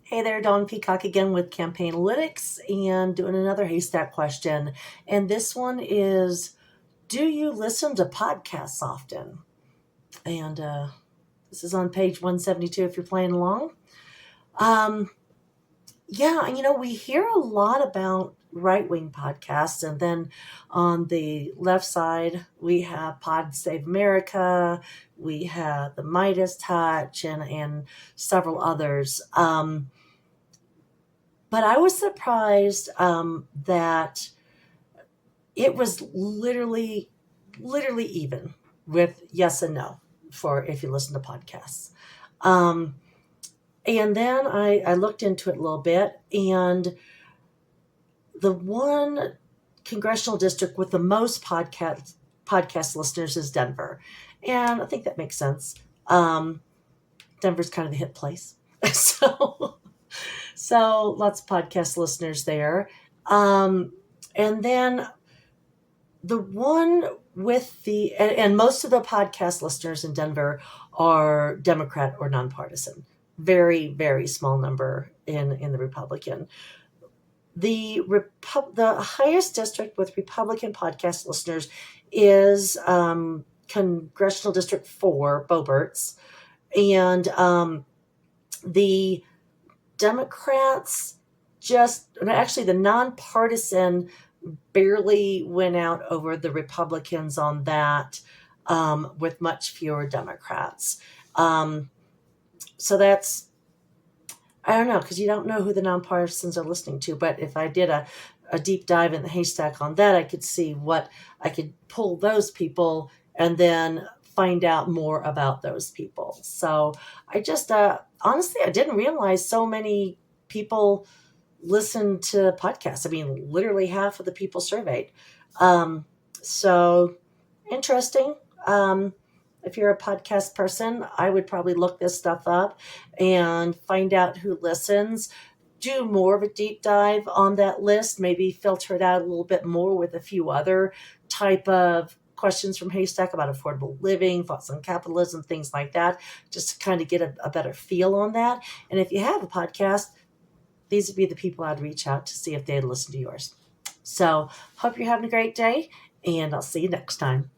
Hey there, Dawn Peacock again with Campaign Analytics and doing another Haystaq question. And this one is, do you listen to podcasts often? And this is on page 172 if you're playing along. We hear a lot about right-wing podcasts, and then on the left side, we have Pod Save America, we have the Midas Touch, and several others. But I was surprised that it was literally even with yes and no for if you listen to podcasts. And then I looked into it a little bit, and the one congressional district with the most podcast listeners is Denver. And I think that makes sense. Denver's kind of the hip place. So lots of podcast listeners there. And then the one with and most of the podcast listeners in Denver are Democrat or nonpartisan. Very, very small number in the Republican. The highest district with Republican podcast listeners is Congressional District 4, Boberts. And the Democrats the nonpartisan barely went out over the Republicans on that, with much fewer Democrats. So that's, I don't know, because you don't know who the nonpartisans are listening to. But if I did a deep dive in the Haystaq on that, I could see what I could pull those people and then find out more about those people. So I just, honestly, I didn't realize so many people listen to podcasts. I mean, literally half of the people surveyed. So interesting. If you're a podcast person, I would probably look this stuff up and find out who listens. Do more of a deep dive on that list, maybe filter it out a little bit more with a few other type of questions from Haystaq about affordable living, thoughts on capitalism, things like that, just to kind of get a better feel on that. And if you have a podcast, these would be the people I'd reach out to see if they'd listen to yours. So hope you're having a great day, and I'll see you next time.